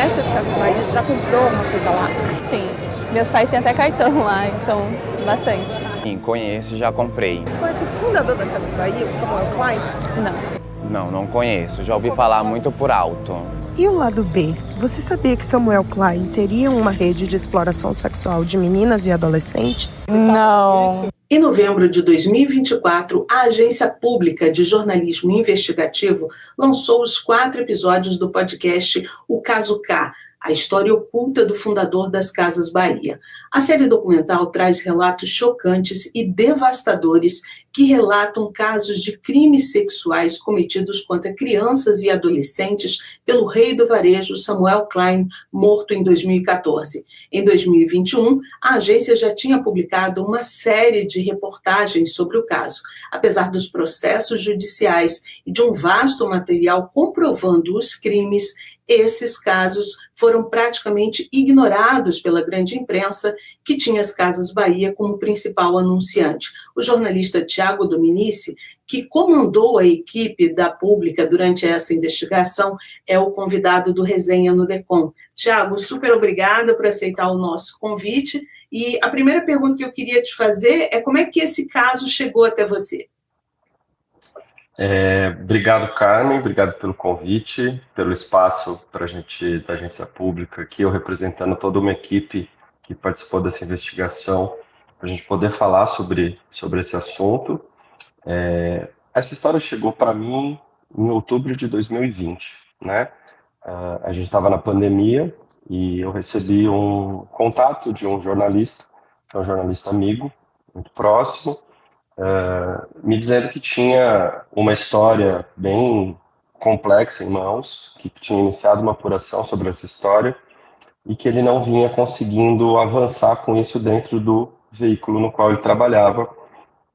conhece as Casas Bahia? Já comprou uma coisa lá? Sim, meus pais têm até cartão lá, então bastante. Sim, conheço, já comprei. Você conhece o fundador da Casas Bahia, o Samuel Klein? Não conheço, já ouvi falar muito por alto. E o lado B? Você sabia que Samuel Klein teria uma rede de exploração sexual de meninas e adolescentes? Não. Em novembro de 2024, a Agência Pública de Jornalismo Investigativo lançou os 4 episódios do podcast O Caso K, a história oculta do fundador das Casas Bahia. A série documental traz relatos chocantes e devastadores que relatam casos de crimes sexuais cometidos contra crianças e adolescentes pelo rei do varejo Samuel Klein, morto em 2014. Em 2021, a agência já tinha publicado uma série de reportagens sobre o caso. Apesar dos processos judiciais e de um vasto material comprovando os crimes, esses casos foram praticamente ignorados pela grande imprensa, que tinha as Casas Bahia como principal anunciante. O jornalista Tiago Dominici, que comandou a equipe da Pública durante essa investigação, é o convidado do Resenha no DECOM. Tiago, super obrigada por aceitar o nosso convite. E a primeira pergunta que eu queria te fazer é como é que esse caso chegou até você? Obrigado, Carmen, obrigado pelo convite, pelo espaço para a gente, da agência pública, aqui eu representando toda uma equipe que participou dessa investigação, para a gente poder falar sobre esse assunto. Essa história chegou para mim em outubro de 2020, né? A gente estava na pandemia e eu recebi um contato de um jornalista, que é um jornalista amigo, muito próximo, me dizendo que tinha uma história bem complexa em mãos, que tinha iniciado uma apuração sobre essa história e que ele não vinha conseguindo avançar com isso dentro do veículo no qual ele trabalhava.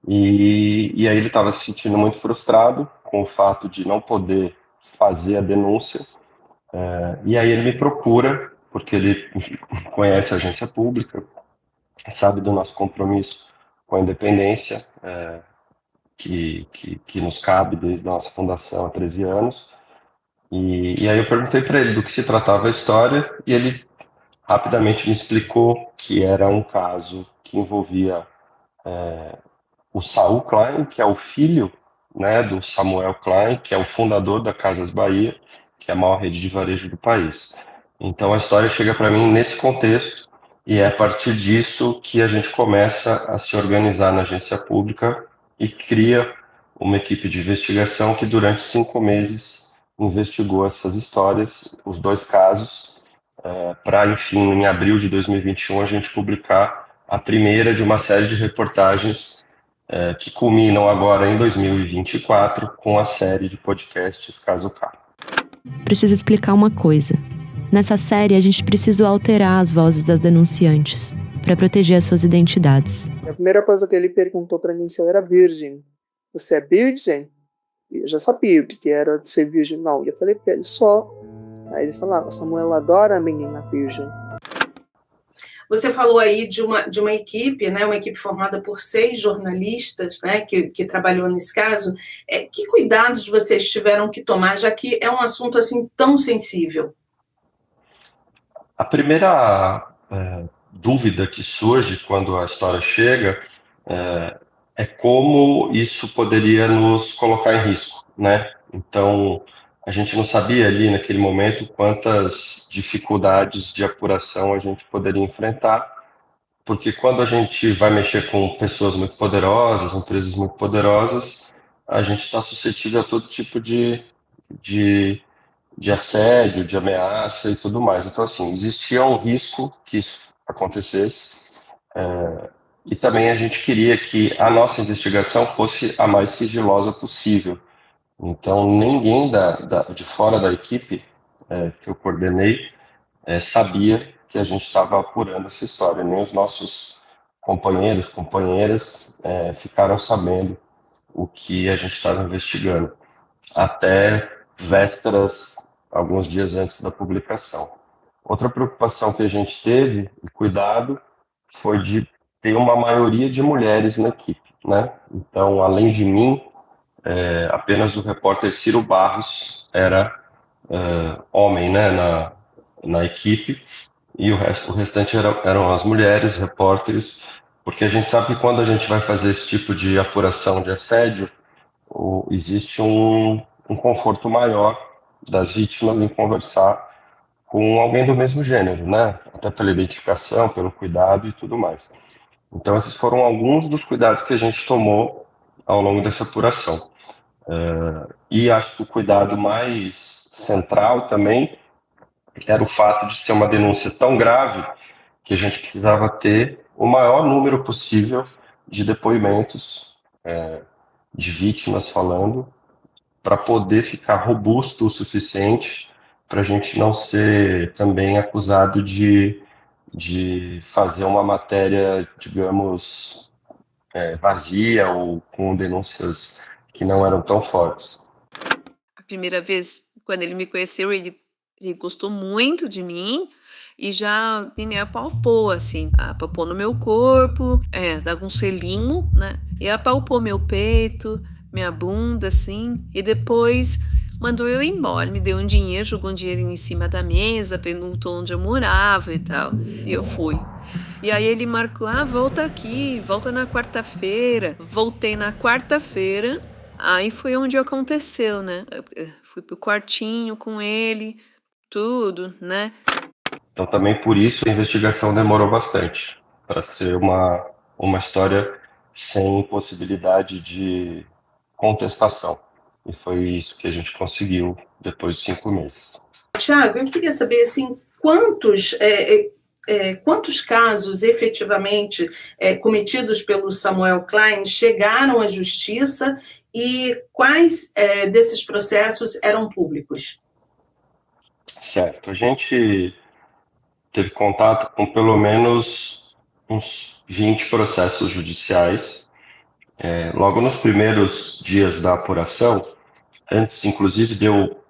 E aí ele estava se sentindo muito frustrado com o fato de não poder fazer a denúncia. E aí ele me procura, porque ele conhece a agência pública, sabe do nosso compromisso com a independência, que nos cabe desde a nossa fundação há 13 anos. E aí eu perguntei para ele do que se tratava a história e ele rapidamente me explicou que era um caso que envolvia o Saul Klein, que é o filho, né, do Samuel Klein, que é o fundador da Casas Bahia, que é a maior rede de varejo do país. Então a história chega para mim nesse contexto e é a partir disso que a gente começa a se organizar na agência pública e cria uma equipe de investigação que durante 5 meses investigou essas histórias, os 2 casos, para, enfim, em abril de 2021, a gente publicar a primeira de uma série de reportagens que culminam agora em 2024 com a série de podcasts Caso K. Preciso explicar uma coisa. Nessa série, a gente precisou alterar as vozes das denunciantes para proteger as suas identidades. A primeira coisa que ele perguntou para mim se eu era virgem. Você é virgem? E eu já sabia que era de ser virgem, não. E eu falei para ele só. Aí ele falou, Samuel adora a menina virgem. Você falou aí de uma equipe, né, uma equipe formada por 6 jornalistas, né, que trabalhou nesse caso. Que cuidados vocês tiveram que tomar, já que é um assunto assim tão sensível? A primeira dúvida que surge quando a história chega é como isso poderia nos colocar em risco, né? Então, a gente não sabia ali naquele momento quantas dificuldades de apuração a gente poderia enfrentar, porque quando a gente vai mexer com pessoas muito poderosas, empresas muito poderosas, a gente está suscetível a todo tipo de assédio, de ameaça e tudo mais. Então, assim, existia um risco que isso acontecesse, e também a gente queria que a nossa investigação fosse a mais sigilosa possível. Então, ninguém de fora da equipe que eu coordenei sabia que a gente estava apurando essa história. Nem os nossos companheiros, companheiras ficaram sabendo o que a gente estava investigando, até vésperas, alguns dias antes da publicação. Outra preocupação que a gente teve, e cuidado, foi de ter uma maioria de mulheres na equipe, né? Então, além de mim, apenas o repórter Ciro Barros era homem, né, na equipe, e o restante eram as mulheres, repórteres, porque a gente sabe que quando a gente vai fazer esse tipo de apuração de assédio, existe um conforto maior das vítimas em conversar com alguém do mesmo gênero, né? Até pela identificação, pelo cuidado e tudo mais. Então, esses foram alguns dos cuidados que a gente tomou ao longo dessa apuração. E acho que o cuidado mais central também era o fato de ser uma denúncia tão grave que a gente precisava ter o maior número possível de depoimentos de vítimas falando, para poder ficar robusto o suficiente para a gente não ser também acusado de fazer uma matéria, digamos, vazia ou com denúncias que não eram tão fortes. A primeira vez, quando ele me conheceu, ele gostou muito de mim e já me apalpou, assim, apalpou no meu corpo, dava um selinho, né? E apalpou meu peito, minha bunda, assim, e depois mandou eu ir embora, me deu um dinheiro, jogou um dinheiro em cima da mesa, perguntou onde eu morava e tal, e eu fui. E aí ele marcou, volta aqui, volta na quarta-feira. Voltei na quarta-feira, aí foi onde aconteceu, né? Eu fui pro quartinho com ele, tudo, né? Então também por isso a investigação demorou bastante, para ser uma história sem possibilidade de contestação. E foi isso que a gente conseguiu depois de 5 meses. Tiago, eu queria saber assim, quantos casos efetivamente cometidos pelo Samuel Klein chegaram à justiça e quais desses processos eram públicos? Certo. A gente teve contato com pelo menos uns 20 processos judiciais. Logo nos primeiros dias da apuração, antes inclusive de eu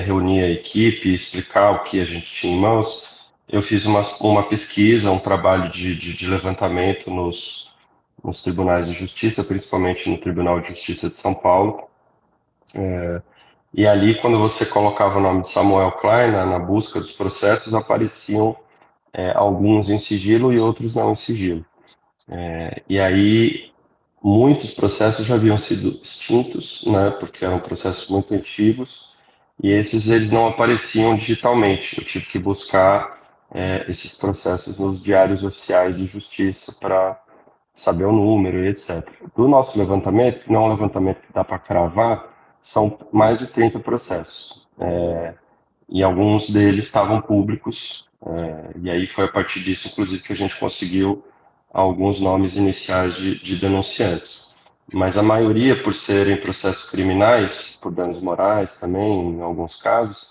reunir a equipe e explicar o que a gente tinha em mãos, eu fiz uma pesquisa, um trabalho de levantamento nos tribunais de justiça, principalmente no Tribunal de Justiça de São Paulo. E ali, quando você colocava o nome de Samuel Klein na busca dos processos, apareciam alguns em sigilo e outros não em sigilo. E aí, muitos processos já haviam sido extintos, né, porque eram processos muito antigos, e eles não apareciam digitalmente. Eu tive que buscar esses processos nos diários oficiais de justiça para saber o número e etc. Do nosso levantamento, que não é um levantamento que dá para cravar, são mais de 30 processos. E alguns deles estavam públicos, e aí foi a partir disso, inclusive, que a gente conseguiu alguns nomes iniciais de denunciantes. Mas a maioria, por serem processos criminais, por danos morais também, em alguns casos,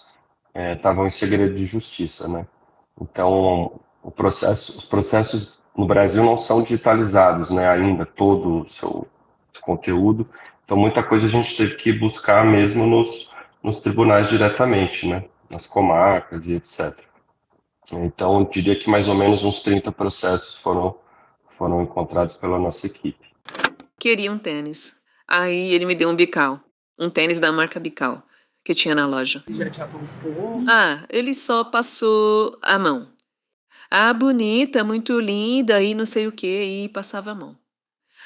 estavam em segredo de justiça, né? Então, os processos no Brasil não são digitalizados, né, ainda, todo o seu conteúdo. Então, muita coisa a gente teve que buscar mesmo nos tribunais diretamente, né, nas comarcas e etc. Então, eu diria que mais ou menos uns 30 processos foram encontrados pela nossa equipe. Queria um tênis. Aí ele me deu um Bical, um tênis da marca Bical, que tinha na loja. Já te apontou? Ele só passou a mão. Bonita, muito linda, e não sei o que, e passava a mão.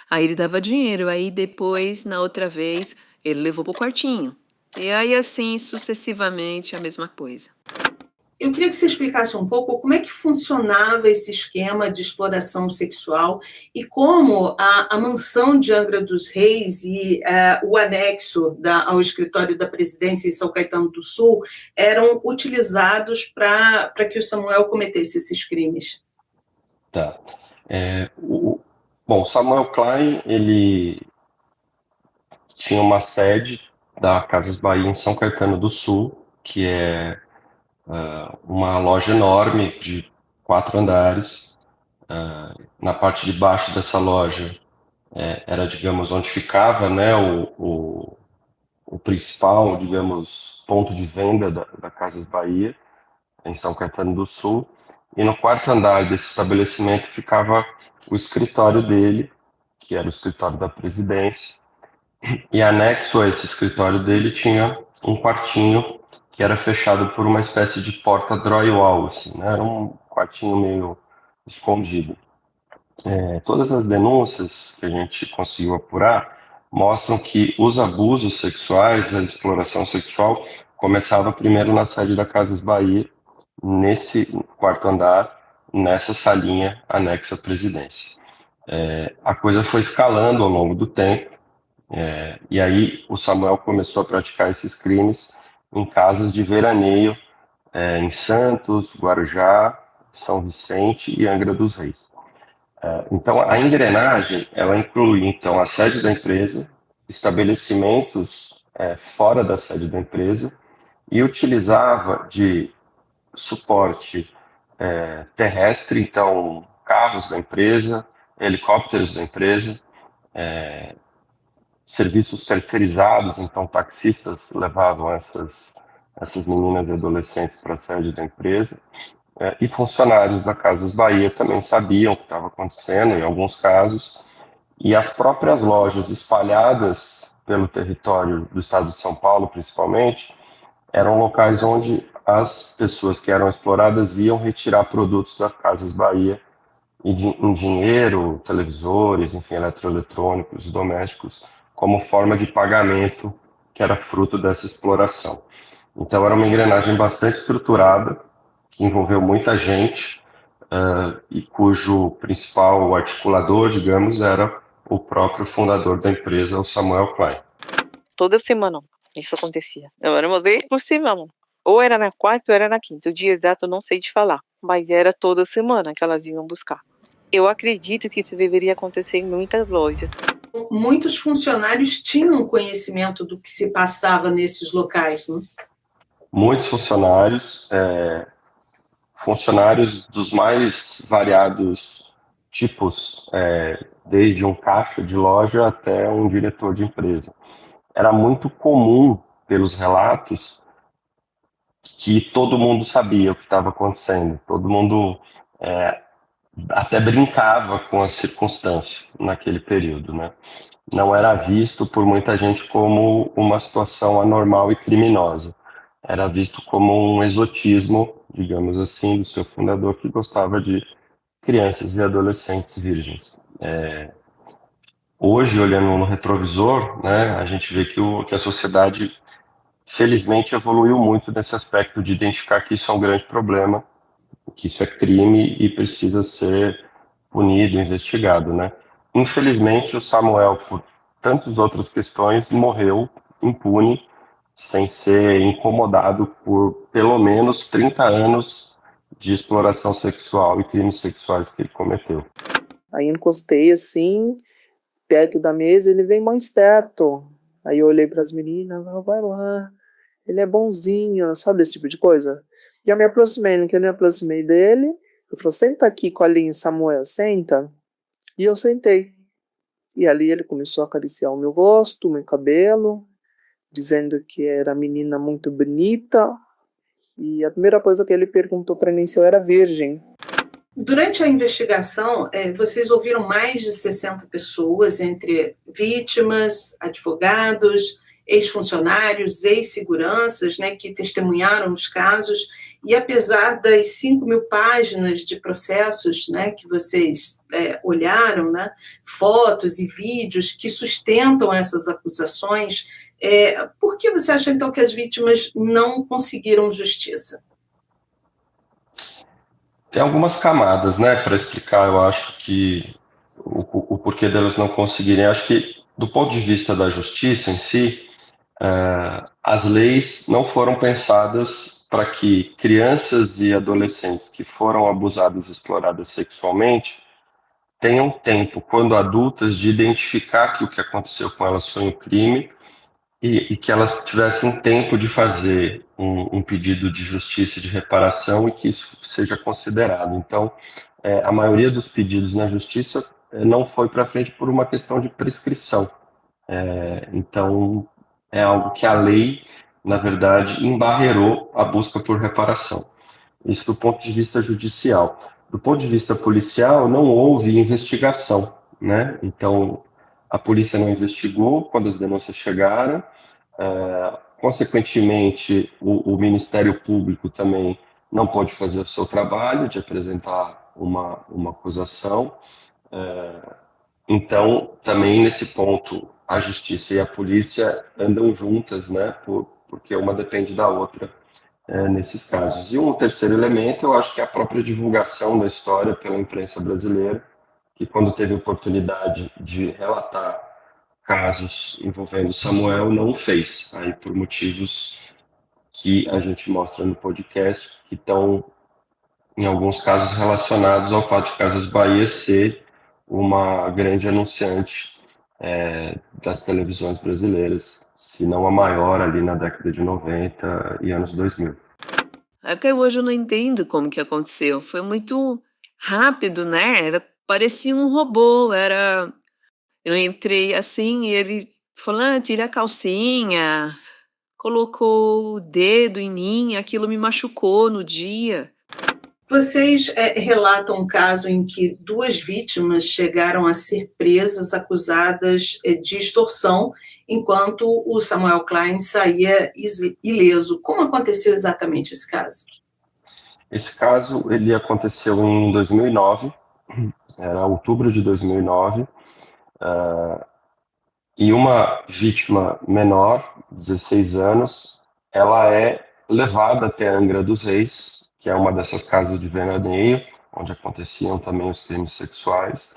Aí ele dava dinheiro, aí depois, na outra vez, ele levou pro quartinho. E aí assim, sucessivamente, a mesma coisa. Eu queria que você explicasse um pouco como é que funcionava esse esquema de exploração sexual e como a mansão de Angra dos Reis e o anexo ao escritório da presidência em São Caetano do Sul eram utilizados para que o Samuel cometesse esses crimes. Tá. Bom, Samuel Klein, ele tinha uma sede da Casas Bahia em São Caetano do Sul, que é uma loja enorme de 4 andares. Na parte de baixo dessa loja era, digamos, onde ficava, né, o principal, digamos, ponto de venda da Casas Bahia, em São Caetano do Sul. E no 4º andar desse estabelecimento ficava o escritório dele, que era o escritório da presidência. E anexo a esse escritório dele tinha um quartinho que era fechado por uma espécie de porta drywall, assim, né? Era um quartinho meio escondido. Todas as denúncias que a gente conseguiu apurar mostram que os abusos sexuais, a exploração sexual, começava primeiro na sede da Casas Bahia, nesse quarto andar, nessa salinha anexa à presidência. A coisa foi escalando ao longo do tempo, e aí o Samuel começou a praticar esses crimes em casas de veraneio, em Santos, Guarujá, São Vicente e Angra dos Reis. Então, a engrenagem, ela inclui, então, a sede da empresa, estabelecimentos fora da sede da empresa, e utilizava de suporte terrestre, então, carros da empresa, helicópteros da empresa, serviços terceirizados, então, taxistas levavam essas meninas e adolescentes para a sede da empresa, e funcionários da Casas Bahia também sabiam o que estava acontecendo, em alguns casos, e as próprias lojas espalhadas pelo território do estado de São Paulo, principalmente, eram locais onde as pessoas que eram exploradas iam retirar produtos da Casas Bahia, e em dinheiro, televisores, enfim, eletroeletrônicos, domésticos, como forma de pagamento que era fruto dessa exploração. Então, era uma engrenagem bastante estruturada, que envolveu muita gente, e cujo principal articulador, digamos, era o próprio fundador da empresa, o Samuel Klein. Toda semana isso acontecia. Era uma vez por semana. Ou era na quarta ou era na quinta. O dia exato eu não sei te falar, mas era toda semana que elas iam buscar. Eu acredito que isso deveria acontecer em muitas lojas. Muitos funcionários tinham conhecimento do que se passava nesses locais, né? Muitos funcionários dos mais variados tipos, desde um caixa de loja até um diretor de empresa. Era muito comum, pelos relatos, que todo mundo sabia o que estava acontecendo, todo mundo até brincava com as circunstâncias naquele período, né? Não era visto por muita gente como uma situação anormal e criminosa. Era visto como um exotismo, digamos assim, do seu fundador, que gostava de crianças e adolescentes virgens. Hoje, olhando no retrovisor, né, a gente vê que a sociedade, felizmente, evoluiu muito nesse aspecto de identificar que isso é um grande problema, que isso é crime e precisa ser punido, investigado, né? Infelizmente, o Samuel, por tantas outras questões, morreu impune, sem ser incomodado por pelo menos 30 anos de exploração sexual e crimes sexuais que ele cometeu. Aí encostei assim, perto da mesa, ele veio mais perto. Aí eu olhei para as meninas, vai lá, ele é bonzinho, sabe esse tipo de coisa? E eu me aproximei, no que eu me aproximei dele, eu falei, senta aqui, colinho, Samuel, senta. E eu sentei. E ali ele começou a acariciar o meu rosto, o meu cabelo, dizendo que era menina muito bonita. E a primeira coisa que ele perguntou para mim se eu era virgem. Durante a investigação, vocês ouviram mais de 60 pessoas, entre vítimas, advogados, ex-funcionários, ex-seguranças, né, que testemunharam os casos, e apesar das 5.000 páginas de processos, né, que vocês olharam, né, fotos e vídeos que sustentam essas acusações, por que você acha, então, que as vítimas não conseguiram justiça? Tem algumas camadas, né, para explicar, eu acho que o porquê delas não conseguirem. Acho que, do ponto de vista da justiça em si, as leis não foram pensadas para que crianças e adolescentes que foram abusadas e exploradas sexualmente tenham tempo, quando adultas, de identificar que o que aconteceu com elas foi um crime e que elas tivessem tempo de fazer um pedido de justiça e de reparação e que isso seja considerado. Então, a maioria dos pedidos na justiça não foi para frente por uma questão de prescrição. Então, é algo que a lei, na verdade, embarreirou a busca por reparação. Isso do ponto de vista judicial. Do ponto de vista policial, não houve investigação, né? Então, a polícia não investigou quando as denúncias chegaram, Consequentemente, o Ministério Público também não pode fazer o seu trabalho de apresentar uma acusação. Então, também nesse ponto, a Justiça e a Polícia andam juntas, né, porque uma depende da outra nesses casos. E um terceiro elemento, eu acho que é a própria divulgação da história pela imprensa brasileira, que quando teve oportunidade de relatar casos envolvendo Samuel, não o fez, aí por motivos que a gente mostra no podcast, que estão, em alguns casos, relacionados ao fato de Casas Bahia ser uma grande anunciante das televisões brasileiras, se não a maior ali na década de 90 e anos 2000. Até hoje eu não entendo como que aconteceu. Foi muito rápido, né? Parecia um robô. Eu entrei assim e ele falou, tira a calcinha, colocou o dedo em mim, aquilo me machucou no dia. Vocês relatam um caso em que 2 vítimas chegaram a ser presas, acusadas de extorsão, enquanto o Samuel Klein saía ileso. Como aconteceu exatamente esse caso? Esse caso ele aconteceu em 2009, era outubro de 2009, e uma vítima menor, 16 anos, ela é levada até Angra dos Reis, que é uma dessas casas de veraneio, onde aconteciam também os crimes sexuais.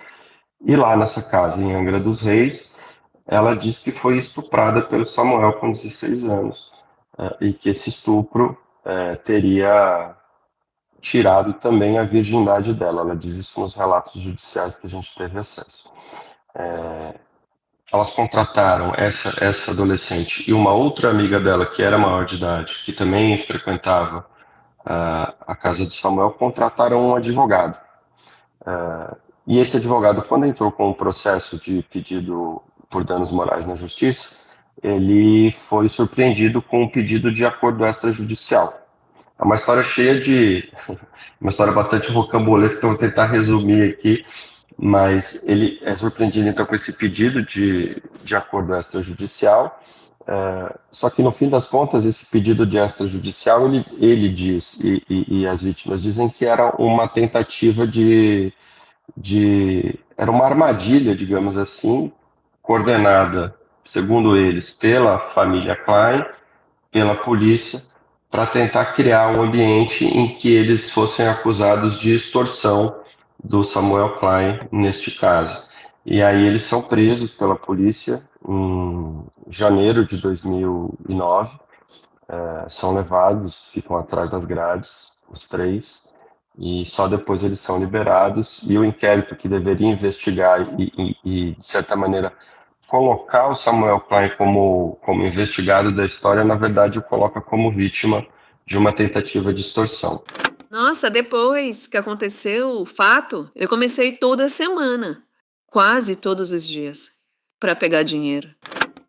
E lá nessa casa, em Angra dos Reis, ela diz que foi estuprada pelo Samuel com 16 anos, e que esse estupro teria tirado também a virgindade dela. Ela diz isso nos relatos judiciais que a gente teve acesso. Elas contrataram essa adolescente e uma outra amiga dela, que era maior de idade, que também frequentava a casa de Samuel, contrataram um advogado. E esse advogado, quando entrou com o processo de pedido por danos morais na justiça, ele foi surpreendido com um pedido de acordo extrajudicial. É uma história cheia de... uma história bastante rocambolesca que eu vou tentar resumir aqui, mas ele é surpreendido então com esse pedido de acordo extrajudicial, só que no fim das contas esse pedido de extrajudicial ele diz, e as vítimas dizem que era uma tentativa era uma armadilha, digamos assim, coordenada, segundo eles, pela família Klein, pela polícia, para tentar criar um ambiente em que eles fossem acusados de extorsão do Samuel Klein, neste caso. E aí eles são presos pela polícia em janeiro de 2009, são levados, ficam atrás das grades, os 3, e só depois eles são liberados, e o inquérito que deveria investigar e de certa maneira, colocar o Samuel Klein como investigado da história, na verdade, o coloca como vítima de uma tentativa de extorsão. Nossa, depois que aconteceu o fato, eu comecei toda semana, quase todos os dias, para pegar dinheiro.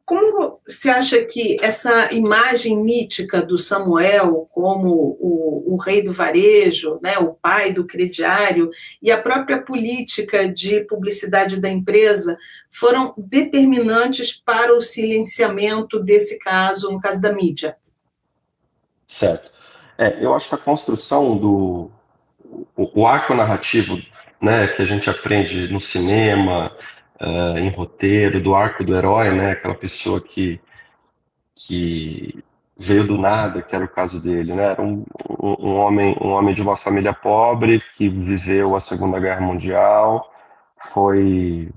Como você acha que essa imagem mítica do Samuel como o rei do varejo, né, o pai do crediário, e a própria política de publicidade da empresa foram determinantes para o silenciamento desse caso, no caso da mídia? Certo. Eu acho que a construção o arco narrativo, né, que a gente aprende no cinema, em roteiro, do arco do herói, né, aquela pessoa que veio do nada, que era o caso dele, né, era um homem de uma família pobre que viveu a Segunda Guerra Mundial, foi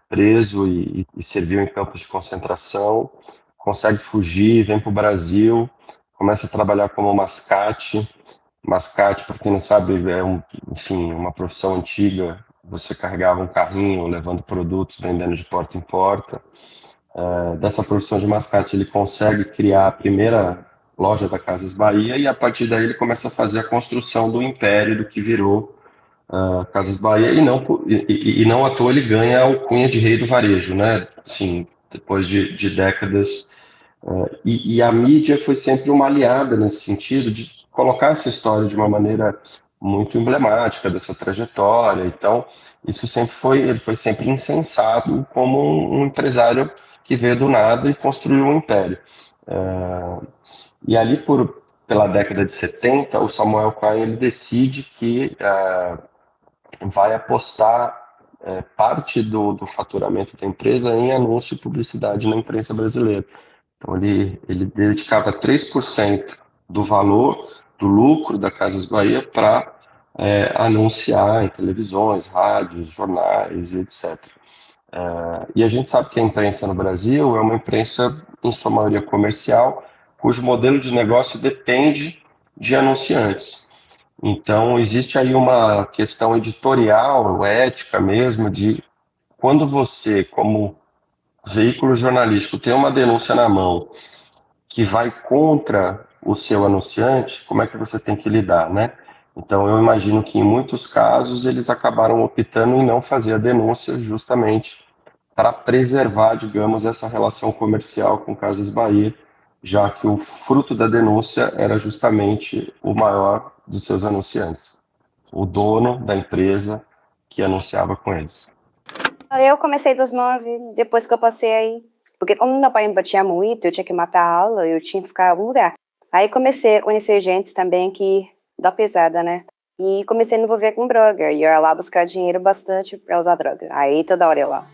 preso e serviu em campos de concentração, consegue fugir, vem para o Brasil, começa a trabalhar como mascate. Mascate, para quem não sabe, enfim, uma profissão antiga. Você carregava um carrinho levando produtos, vendendo de porta em porta. Dessa profissão de mascate, ele consegue criar a primeira loja da Casas Bahia e a partir daí ele começa a fazer a construção do império, do que virou Casas Bahia, e não à toa ele ganha a alcunha de rei do varejo, né? Assim, depois de décadas. E a mídia foi sempre uma aliada nesse sentido de colocar essa história de uma maneira muito emblemática dessa trajetória. Então, ele foi sempre incensado como um empresário que veio do nada e construiu um império. E ali pela década de 70, o Samuel Klein ele decide que vai apostar parte do faturamento da empresa em anúncio e publicidade na imprensa brasileira. Então ele dedicava 3% do valor do lucro da Casas Bahia para anunciar em televisões, rádios, jornais, etc. E a gente sabe que a imprensa no Brasil é uma imprensa, em sua maioria, comercial, cujo modelo de negócio depende de anunciantes. Então, existe aí uma questão editorial, ética mesmo, de quando você, como veículo jornalístico, tem uma denúncia na mão que vai contra o seu anunciante, como é que você tem que lidar, né? Então, eu imagino que em muitos casos eles acabaram optando em não fazer a denúncia justamente para preservar, digamos, essa relação comercial com Casas Bahia, já que o fruto da denúncia era justamente o maior dos seus anunciantes, o dono da empresa que anunciava com eles. Eu comecei em 2009, depois que eu passei, porque como meu pai me batia muito, eu tinha que matar a aula, eu tinha que ficar em algum lugar. Aí comecei a conhecer gente também que dá pesada, né? E comecei a me envolver com droga, e eu ia lá buscar dinheiro bastante para usar droga. Aí toda hora eu lá.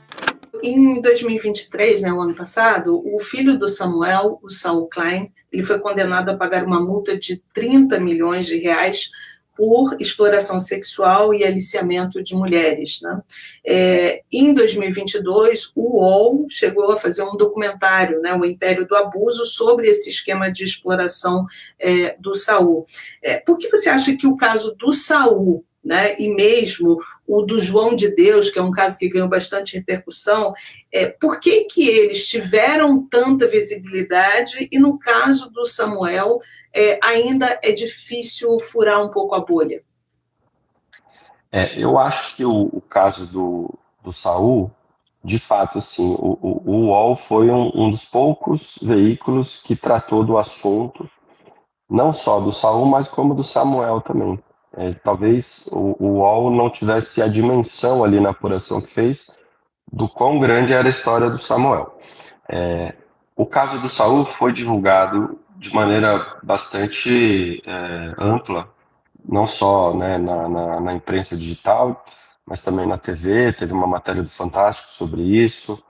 Em 2023, né, o ano passado, o filho do Samuel, o Saul Klein, ele foi condenado a pagar uma multa de 30 milhões de reais por exploração sexual e aliciamento de mulheres, né? Em 2022, o UOL chegou a fazer um documentário, né, O Império do Abuso, sobre esse esquema de exploração do Saul. Por que você acha que o caso do Saul, né, e mesmo o do João de Deus, que é um caso que ganhou bastante repercussão, por que eles tiveram tanta visibilidade e, no caso do Samuel, ainda é difícil furar um pouco a bolha? Eu acho que o caso do Saul, de fato, assim, o UOL foi um dos poucos veículos que tratou do assunto, não só do Saul, mas como do Samuel também. Talvez o UOL não tivesse a dimensão ali na apuração que fez do quão grande era a história do Samuel. O caso do Saul foi divulgado de maneira bastante ampla, não só, né, na imprensa digital, mas também na TV. Teve uma matéria do Fantástico sobre isso,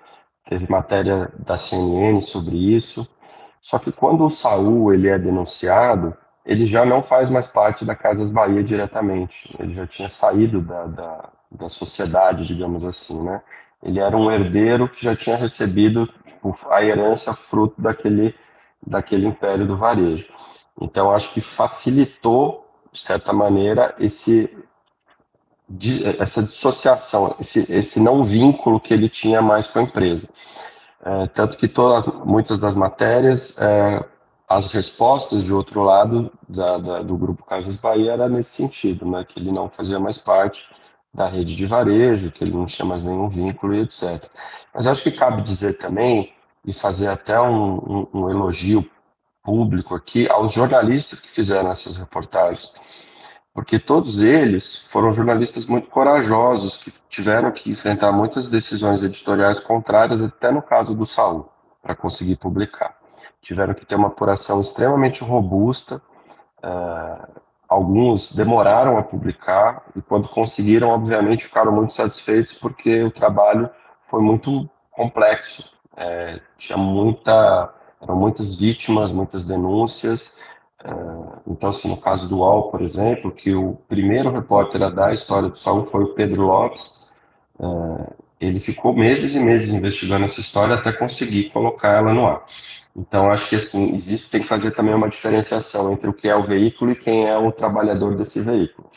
teve matéria da CNN sobre isso. Só que quando o Saul ele é denunciado, ele já não faz mais parte da Casas Bahia diretamente. Ele já tinha saído da sociedade, digamos assim, né? Ele era um herdeiro que já tinha recebido a herança fruto daquele império do varejo. Então, acho que facilitou, de certa maneira, essa dissociação, esse não vínculo que ele tinha mais com a empresa. Tanto que muitas das matérias, as respostas de outro lado do Grupo Casas Bahia era nesse sentido, né, que ele não fazia mais parte da rede de varejo, que ele não tinha mais nenhum vínculo e etc. Mas acho que cabe dizer também, e fazer até um elogio público aqui, aos jornalistas que fizeram essas reportagens, porque todos eles foram jornalistas muito corajosos, que tiveram que enfrentar muitas decisões editoriais contrárias, até no caso do Saul, para conseguir publicar. Tiveram que ter uma apuração extremamente robusta, alguns demoraram a publicar, e quando conseguiram, obviamente, ficaram muito satisfeitos, porque o trabalho foi muito complexo, eram muitas vítimas, muitas denúncias. Então, assim, no caso do UOL, por exemplo, que o primeiro repórter a dar a história do Saul foi o Pedro Lopes, ele ficou meses e meses investigando essa história até conseguir colocar ela no ar. Então, acho que assim, tem que fazer também uma diferenciação entre o que é o veículo e quem é o trabalhador desse veículo.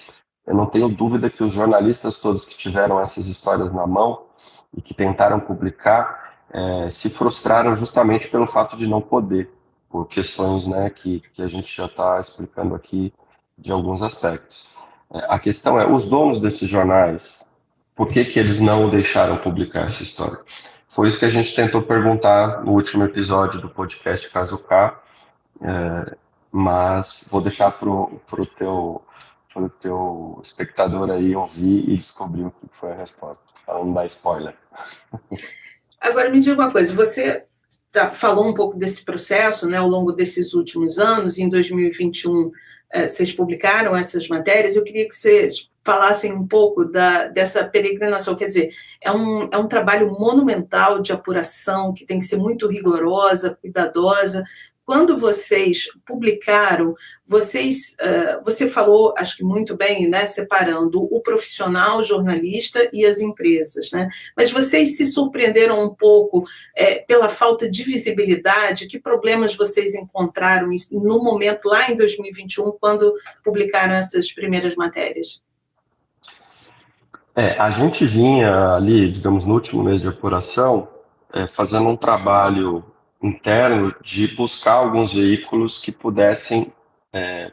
Eu não tenho dúvida que os jornalistas todos que tiveram essas histórias na mão e que tentaram publicar se frustraram justamente pelo fato de não poder, por questões, né, que a gente já está explicando aqui de alguns aspectos. A questão é, os donos desses jornais, por que eles não deixaram publicar essa história? Foi isso que a gente tentou perguntar no último episódio do podcast Caso K, mas vou deixar pro teu espectador aí ouvir e descobrir o que foi a resposta, para não dar spoiler. Agora, me diga uma coisa, você falou um pouco desse processo, né, ao longo desses últimos anos. Em 2021, vocês publicaram essas matérias. Eu queria que vocês falassem um pouco dessa peregrinação. Quer dizer, é um trabalho monumental de apuração, que tem que ser muito rigorosa, cuidadosa. Quando vocês publicaram, você falou, acho que muito bem, né, separando o profissional, o jornalista e as empresas, né? Mas vocês se surpreenderam um pouco pela falta de visibilidade? Que problemas vocês encontraram no momento, lá em 2021, quando publicaram essas primeiras matérias? A gente vinha ali, digamos, no último mês de apuração, fazendo um trabalho interno de buscar alguns veículos que pudessem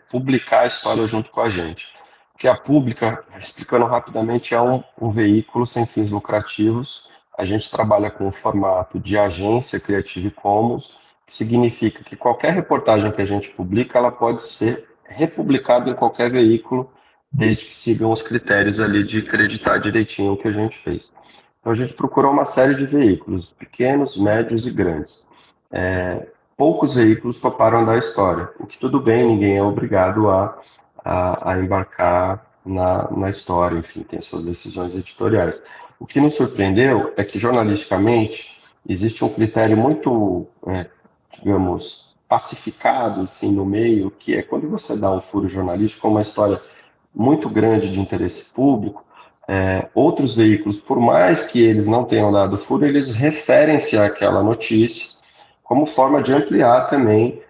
publicar a história junto com a gente. Porque a Pública, explicando rapidamente, é um veículo sem fins lucrativos. A gente trabalha com o formato de agência Creative Commons, que significa que qualquer reportagem que a gente publica, ela pode ser republicada em qualquer veículo, desde que sigam os critérios ali de acreditar direitinho o que a gente fez. Então a gente procurou uma série de veículos, pequenos, médios e grandes. Poucos veículos toparam da história, o que tudo bem, ninguém é obrigado a embarcar na história, enfim, tem suas decisões editoriais. O que nos surpreendeu é que, jornalisticamente, existe um critério muito, digamos, pacificado assim, no meio, que é quando você dá um furo jornalístico, uma história muito grande de interesse público, outros veículos, por mais que eles não tenham dado furo, eles referem-se àquela notícia como forma de ampliar também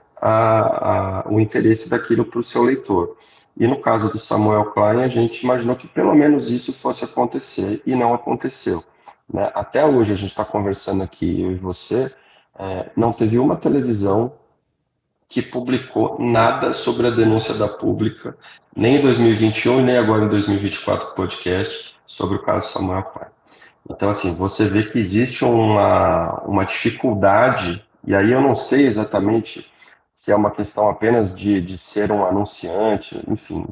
o interesse daquilo para o seu leitor. E no caso do Samuel Klein, a gente imaginou que pelo menos isso fosse acontecer, e não aconteceu, né? Até hoje, a gente está conversando aqui, eu e você, não teve uma televisão que publicou nada sobre a denúncia da Pública, nem em 2021 e nem agora em 2024, podcast, sobre o caso Samuel Klein. Então, assim, você vê que existe uma dificuldade, e aí eu não sei exatamente se é uma questão apenas de ser um anunciante, enfim,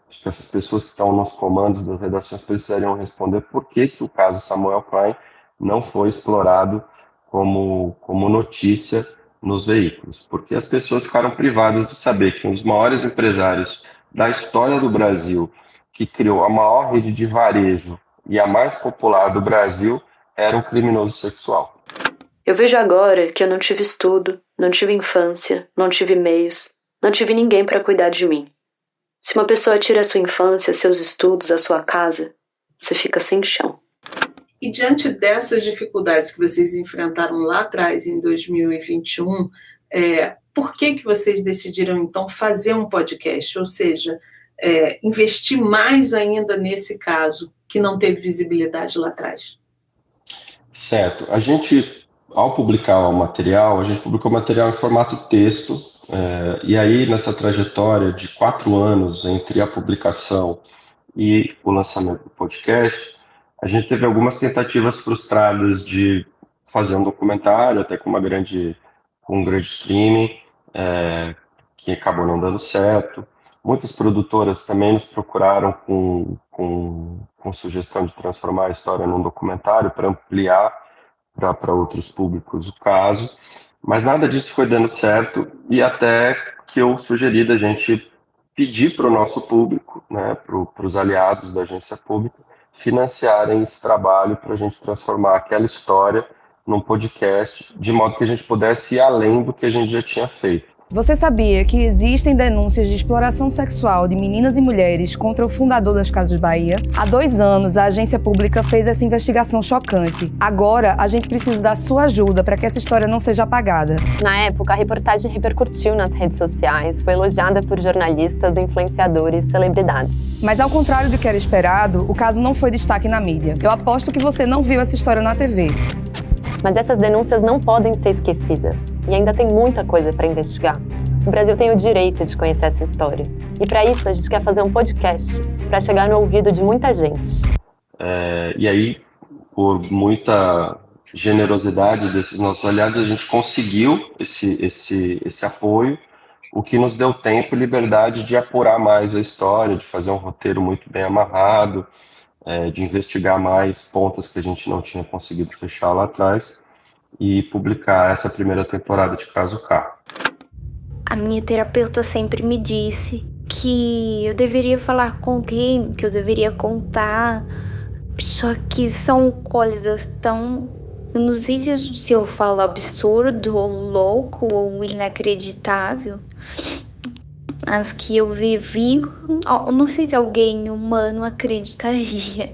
acho que essas pessoas que estão nos comandos das redações precisariam responder por que o caso Samuel Klein não foi explorado como notícia nos veículos, porque as pessoas ficaram privadas de saber que um dos maiores empresários da história do Brasil, que criou a maior rede de varejo e a mais popular do Brasil, era um criminoso sexual. Eu vejo agora que eu não tive estudo, não tive infância, não tive meios, não tive ninguém para cuidar de mim. Se uma pessoa tira a sua infância, seus estudos, a sua casa, você fica sem chão. E diante dessas dificuldades que vocês enfrentaram lá atrás, em 2021, por que vocês decidiram, então, fazer um podcast? Ou seja, investir mais ainda nesse caso, que não teve visibilidade lá atrás? Certo. A gente, ao publicar o material, a gente publicou o material em formato texto, e aí, nessa trajetória de 4 anos entre a publicação e o lançamento do podcast, a gente teve algumas tentativas frustradas de fazer um documentário, até com um grande streaming, que acabou não dando certo. Muitas produtoras também nos procuraram com sugestão de transformar a história num documentário para ampliar para outros públicos o caso, mas nada disso foi dando certo, e até que eu sugeri da gente pedir para o nosso público, né, para os aliados da agência pública, financiarem esse trabalho para a gente transformar aquela história num podcast, de modo que a gente pudesse ir além do que a gente já tinha feito. Você sabia que existem denúncias de exploração sexual de meninas e mulheres contra o fundador das Casas Bahia? Há 2 anos, a agência pública fez essa investigação chocante. Agora, a gente precisa da sua ajuda para que essa história não seja apagada. Na época, a reportagem repercutiu nas redes sociais, foi elogiada por jornalistas, influenciadores, celebridades. Mas ao contrário do que era esperado, o caso não foi destaque na mídia. Eu aposto que você não viu essa história na TV. Mas essas denúncias não podem ser esquecidas. E ainda tem muita coisa para investigar. O Brasil tem o direito de conhecer essa história. E para isso, a gente quer fazer um podcast para chegar no ouvido de muita gente. E aí, por muita generosidade desses nossos aliados, a gente conseguiu esse apoio, o que nos deu tempo e liberdade de apurar mais a história, de fazer um roteiro muito bem amarrado, de investigar mais pontas que a gente não tinha conseguido fechar lá atrás. e publicar essa primeira temporada de Caso K. A minha terapeuta sempre me disse que eu deveria falar com alguém, que eu deveria contar. Só que são coisas tão... Eu não sei se eu falo absurdo, ou louco, ou inacreditável. As que eu vivi, não sei se alguém humano acreditaria.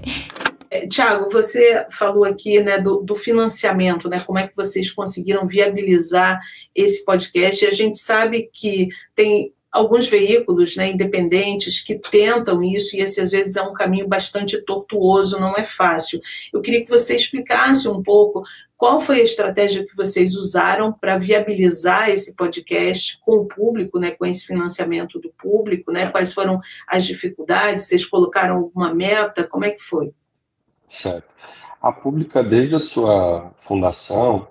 Tiago, você falou aqui, né, do financiamento, né, como é que vocês conseguiram viabilizar esse podcast, e a gente sabe que tem alguns veículos, né, independentes que tentam isso, e esse às vezes é um caminho bastante tortuoso, não é fácil. Eu queria que você explicasse um pouco qual foi a estratégia que vocês usaram para viabilizar esse podcast com o público, né, com esse financiamento do público, né, quais foram as dificuldades, vocês colocaram alguma meta, como é que foi? Certo. A Pública, desde a sua fundação,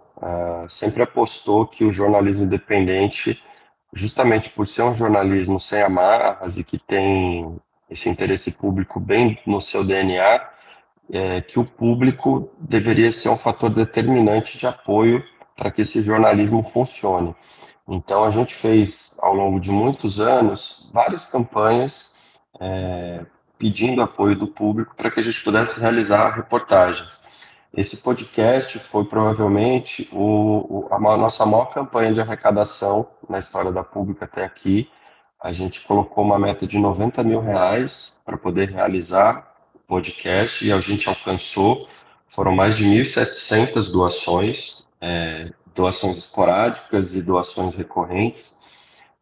sempre apostou que o jornalismo independente, justamente por ser um jornalismo sem amarras e que tem esse interesse público bem no seu DNA, que o público deveria ser um fator determinante de apoio para que esse jornalismo funcione. Então, a gente fez, ao longo de muitos anos, várias campanhas pedindo apoio do público para que a gente pudesse realizar reportagens. Esse podcast foi provavelmente a nossa maior campanha de arrecadação na história da Pública até aqui. A gente colocou uma meta de R$90 mil para poder realizar o podcast e a gente alcançou. Foram mais de 1.700 doações, doações esporádicas e doações recorrentes.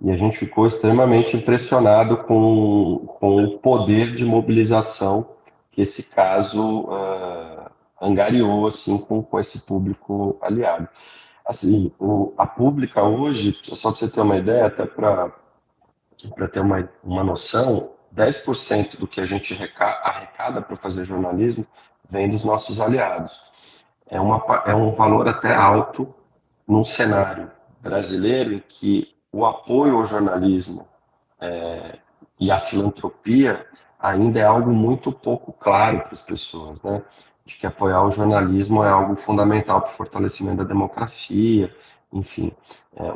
E a gente ficou extremamente impressionado com o poder de mobilização que esse caso angariou assim, com esse público aliado. Assim, a Pública hoje, só para você ter uma ideia, até para ter uma noção, 10% do que a gente arrecada para fazer jornalismo vem dos nossos aliados. É um valor até alto num cenário brasileiro em que o apoio ao jornalismo e a filantropia ainda é algo muito pouco claro para as pessoas, né? De que apoiar o jornalismo é algo fundamental para o fortalecimento da democracia, enfim.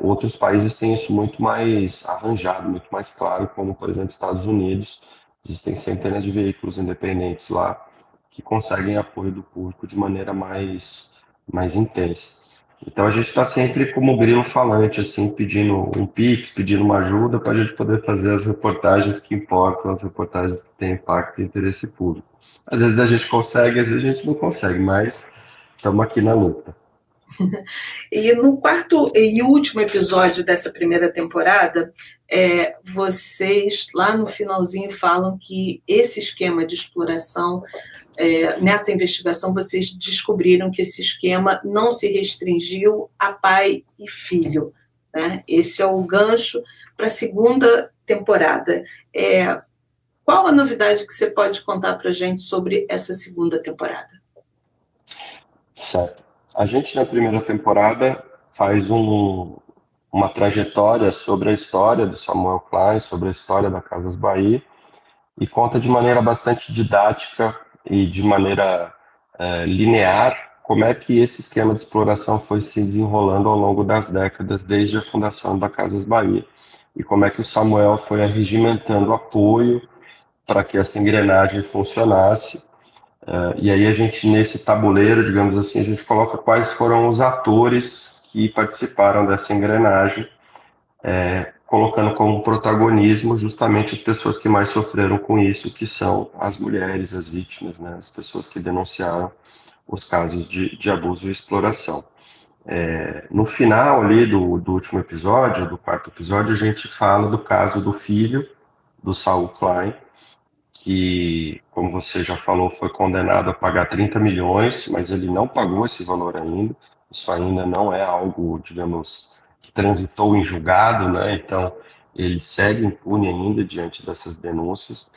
Outros países têm isso muito mais arranjado, muito mais claro, como, por exemplo, Estados Unidos. Existem centenas de veículos independentes lá que conseguem apoio do público de maneira mais intensa. Então a gente está sempre como grilo falante, assim, pedindo um pix, pedindo uma ajuda para a gente poder fazer as reportagens que importam, as reportagens que têm impacto e interesse público. Às vezes a gente consegue, às vezes a gente não consegue, mas estamos aqui na luta. E no quarto e último episódio dessa primeira temporada, vocês lá no finalzinho falam que esse esquema de exploração, nessa investigação vocês descobriram que esse esquema não se restringiu a pai e filho, né? Esse é o gancho para a segunda temporada. Qual a novidade que você pode contar para a gente sobre essa segunda temporada? Certo. A gente, na primeira temporada, faz uma trajetória sobre a história do Samuel Klein, sobre a história da Casas Bahia, e conta de maneira bastante didática e de maneira linear como é que esse esquema de exploração foi se desenrolando ao longo das décadas, desde a fundação da Casas Bahia, e como é que o Samuel foi arregimentando apoio para que essa engrenagem funcionasse. E aí a gente, nesse tabuleiro, digamos assim, a gente coloca quais foram os atores que participaram dessa engrenagem, colocando como protagonismo justamente as pessoas que mais sofreram com isso, que são as mulheres, as vítimas, né, as pessoas que denunciaram os casos de abuso e exploração. No final ali do último episódio, do quarto episódio, a gente fala do caso do filho do Saul Klein, que, como você já falou, foi condenado a pagar 30 milhões, mas ele não pagou esse valor ainda. Isso ainda não é algo, digamos, que transitou em julgado, né? Então, ele segue impune ainda diante dessas denúncias.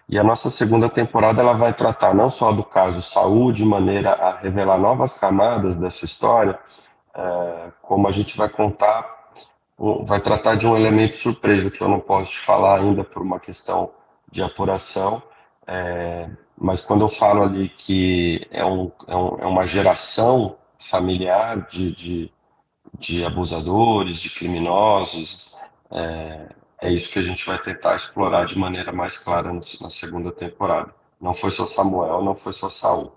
E a nossa segunda temporada ela vai tratar não só do caso Saul, de maneira a revelar novas camadas dessa história, como a gente vai tratar de um elemento surpresa que eu não posso te falar ainda por uma questão de apuração, mas quando eu falo ali que é uma geração familiar de abusadores, de criminosos. É isso que a gente vai tentar explorar de maneira mais clara na segunda temporada. Não foi só Samuel, não foi só Saul.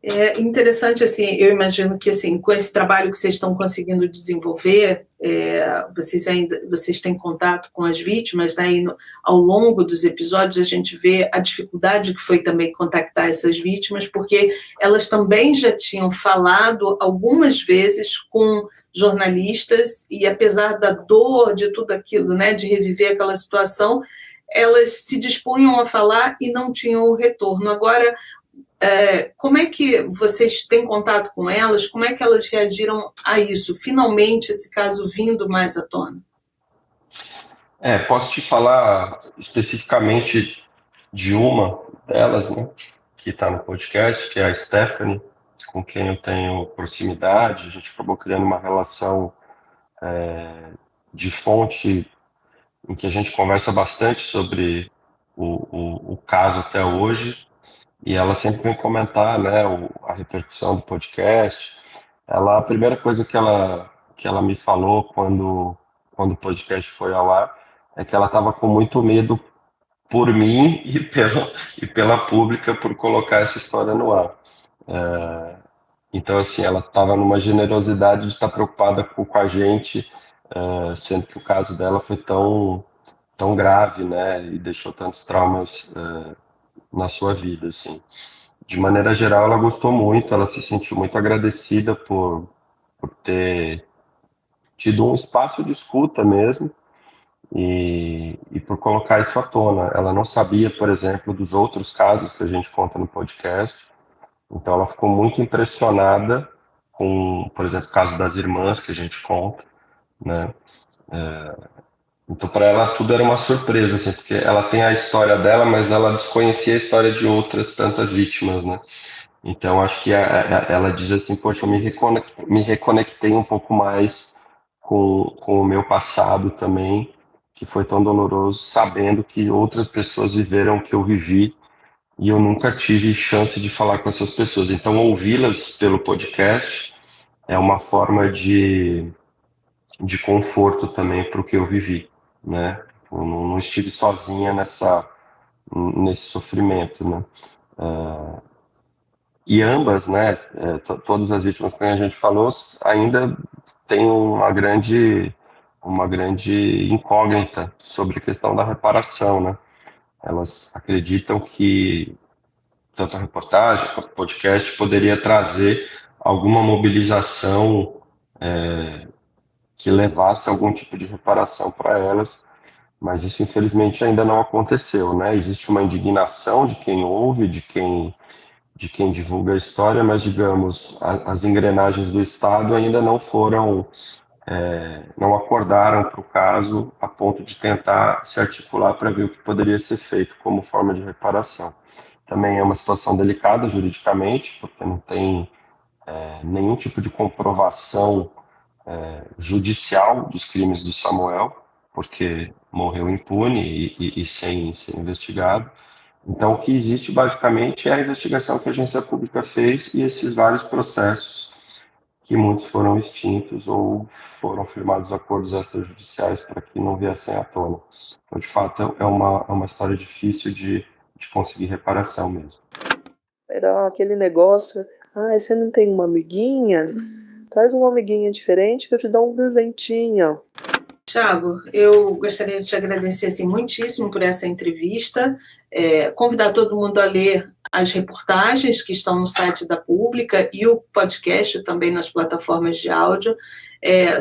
É interessante, assim, eu imagino que, assim, com esse trabalho que vocês estão conseguindo desenvolver, vocês têm contato com as vítimas, né, e ao longo dos episódios a gente vê a dificuldade que foi também contactar essas vítimas, porque elas também já tinham falado algumas vezes com jornalistas e, apesar da dor de tudo aquilo, né, de reviver aquela situação, elas se dispunham a falar e não tinham o retorno. Agora, como é que vocês têm contato com elas? Como é que elas reagiram a isso? Finalmente, esse caso vindo mais à tona. Posso te falar especificamente de uma delas, né, que está no podcast, que é a Stephanie, com quem eu tenho proximidade. A gente acabou criando uma relação de fonte em que a gente conversa bastante sobre o caso até hoje. E ela sempre vem comentar, né, a repercussão do podcast. A primeira coisa que ela me falou quando o podcast foi ao ar é que ela estava com muito medo por mim e pela pública por colocar essa história no ar. Então, assim, ela estava numa generosidade de estar preocupada com a gente, sendo que o caso dela foi tão grave, né, e deixou tantos traumas na sua vida, assim. De maneira geral, ela gostou muito, ela se sentiu muito agradecida por ter tido um espaço de escuta mesmo e por colocar isso à tona. Ela não sabia, por exemplo, dos outros casos que a gente conta no podcast, então ela ficou muito impressionada com, por exemplo, o caso das irmãs que a gente conta, né? Então, para ela, tudo era uma surpresa, assim, porque ela tem a história dela, mas ela desconhecia a história de outras tantas vítimas, né? Então, acho que ela diz assim, poxa, eu me reconectei um pouco mais com o meu passado também, que foi tão doloroso, sabendo que outras pessoas viveram o que eu vivi e eu nunca tive chance de falar com essas pessoas. Então, ouvi-las pelo podcast é uma forma de conforto também para o que eu vivi, né? Eu não estive sozinha nesse sofrimento, né? E ambas, né? Todas as vítimas que a gente falou ainda tem uma grande incógnita sobre a questão da reparação, né? Elas acreditam que tanto a reportagem quanto o podcast poderia trazer alguma mobilização que levasse algum tipo de reparação para elas, mas isso infelizmente ainda não aconteceu, né? Existe uma indignação de quem ouve, de quem divulga a história, mas digamos, as engrenagens do Estado ainda não foram, não acordaram para o caso a ponto de tentar se articular para ver o que poderia ser feito como forma de reparação. Também é uma situação delicada juridicamente, porque não tem nenhum tipo de comprovação judicial dos crimes do Samuel, porque morreu impune e sem ser investigado. Então, o que existe basicamente é a investigação que a agência pública fez e esses vários processos que muitos foram extintos ou foram firmados acordos extrajudiciais para que não viessem à tona. Então, de fato, é uma história difícil de conseguir reparação mesmo. Era aquele negócio, você não tem uma amiguinha? Traz uma amiguinha diferente que eu te dou um presentinho. Tiago, eu gostaria de te agradecer assim, muitíssimo por essa entrevista, convidar todo mundo a ler as reportagens que estão no site da Pública e o podcast também nas plataformas de áudio.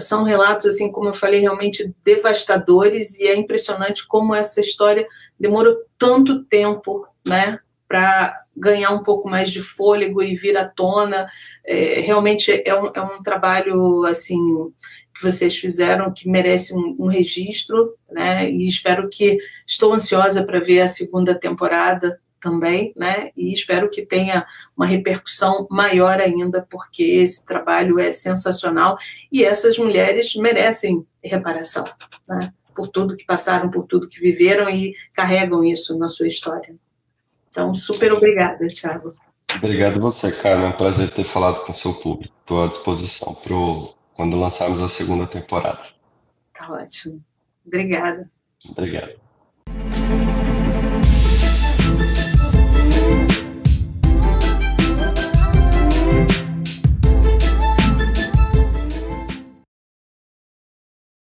São relatos, assim, como eu falei, realmente devastadores, e é impressionante como essa história demorou tanto tempo, né, para ganhar um pouco mais de fôlego e vir à tona. Realmente é um trabalho, assim, que vocês fizeram, que merece um registro, né? E estou ansiosa para ver a segunda temporada também, né? E espero que tenha uma repercussão maior ainda, porque esse trabalho é sensacional e essas mulheres merecem reparação, né? Por tudo que passaram, por tudo que viveram e carregam isso na sua história. Então, super obrigada, Tiago. Obrigado a você, Carmen. É um prazer ter falado com o seu público. Estou à disposição quando lançarmos a segunda temporada. Tá ótimo. Obrigada. Obrigado.